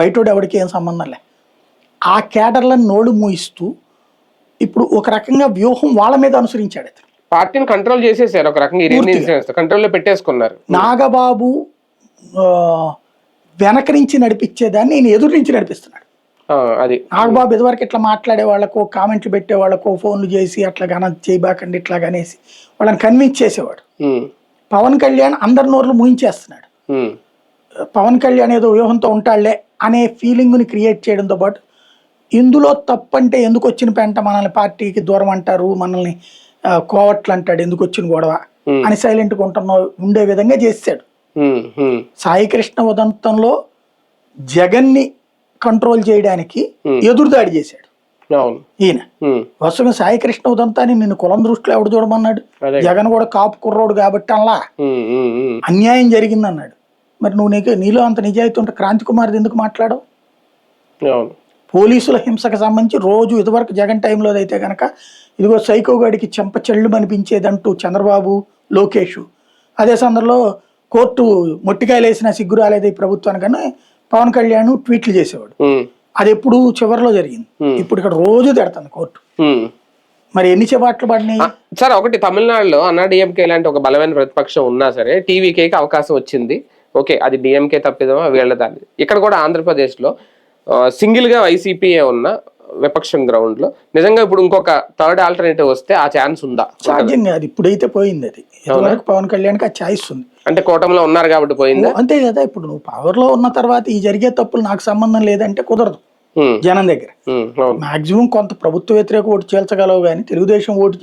బయటోడు ఎవరికి ఏం సంబంధం లే. ఆ కేడర్లను నోడు మూయిస్తూ ఇప్పుడు ఒక రకంగా వ్యూహం వాళ్ళ మీద అనుసరించాడు అతను. పార్టీని కంట్రోల్ చేసేసారు ఒక రకంగా, కంట్రోల్లో పెట్టేసుకున్నారు. నాగబాబు వెనక నుంచి నడిపించేదాన్ని నేను ఎదురు నుంచి నడిపిస్తున్నాడు. అది నాగబాబు ఇదివరకు ఇట్లా మాట్లాడే వాళ్ళకో, కామెంట్లు పెట్టే వాళ్ళకో, ఫోన్లు చేసి అట్లా చేయబాకండి ఇట్లా అనేసి వాళ్ళని కన్విన్స్ చేసేవాడు. పవన్ కళ్యాణ్ అందరి నోర్లు ముయించేస్తున్నాడు. పవన్ కళ్యాణ్ ఏదో వ్యూహంతో ఉంటాడులే అనే ఫీలింగ్ని క్రియేట్ చేయడంతో పాటు ఇందులో తప్పంటే ఎందుకు వచ్చిన పెంట, మనల్ని పార్టీకి దూరం అంటారు, మనల్ని కోవట్లు అంటాడు, ఎందుకు వచ్చిన గొడవ అని సైలెంట్గా ఉండే విధంగా చేశాడు. సాయి కృష్ణ ఉదంతంలో జగన్ని కంట్రోల్ చేయడానికి ఎదురుదాడి చేశాడు ఈయన. వరుసగా సాయి కృష్ణ ఉదంతాన్ని నిన్ను కులం దృష్టిలో ఎవడు చూడమన్నాడు? జగన్ కూడా కాపు కుర్రోడు కాబట్టి అలా అన్యాయం జరిగింది అన్నాడు. మరి నువ్వు నీలో అంత నిజాయితీ ఉంటే క్రాంతి కుమార్ది ఎందుకు మాట్లాడవు? పోలీసుల హింసకు సంబంధించి రోజు ఇదివరకు జగన్ టైంలో అయితే కనుక ఇదిగో సైకోగాడికి చెంప చెళ్ళు అనిపించేదంటూ చంద్రబాబు, లోకేష్, అదే సందర్భంలో కోర్టు మొట్టికాయలు వేసిన సిగ్గు రాలేదు ఈ ప్రభుత్వానికన్నా పవన్ కళ్యాణ్ ట్వీట్లు చేసేవాడు. అది ఎప్పుడు చివరిలో జరిగింది. ఇప్పుడు ఇక్కడ రోజు తిడుతుంది కోర్టు. మరి ఎన్ని చెబాట్లు పడినాయి సార్? ఒకటి తమిళనాడులో అన్నాడీఎంకే లాంటి ఒక బలమైన ప్రతిపక్షం ఉన్నా సరే టీవీకేకి అవకాశం వచ్చింది. ఓకే, అది డిఎంకే తప్పిదమా వీళ్ళ దాన్ని. ఇక్కడ కూడా ఆంధ్రప్రదేశ్ లో సింగిల్ గా వైసీపీఏ ఉన్న విపక్షం గ్రౌండ్ లో నిజంగా ఇప్పుడు ఇంకొక థర్డ్ ఆల్టర్నేటివ్ వస్తే ఆ ఛాన్స్ ఉందా? సాధ్యంగా అది ఇప్పుడైతే పోయింది. అది ఇదివరకు పవన్ కళ్యాణ్కి ఆ ఛాయిస్ ఉంది. అంటే కూటమిలో ఉన్నారు కాబట్టి పోయింది అంతే కదా. ఇప్పుడు నువ్వు పవర్ లో ఉన్న తర్వాత ఈ జరిగే తప్పులు నాకు సంబంధం లేదంటే కుదరదు. జనం దగ్గర మాక్సిమం కొంత ప్రభుత్వ వ్యతిరేక ఓటు చేల్చగలవు కానీ తెలుగుదేశం ఓటు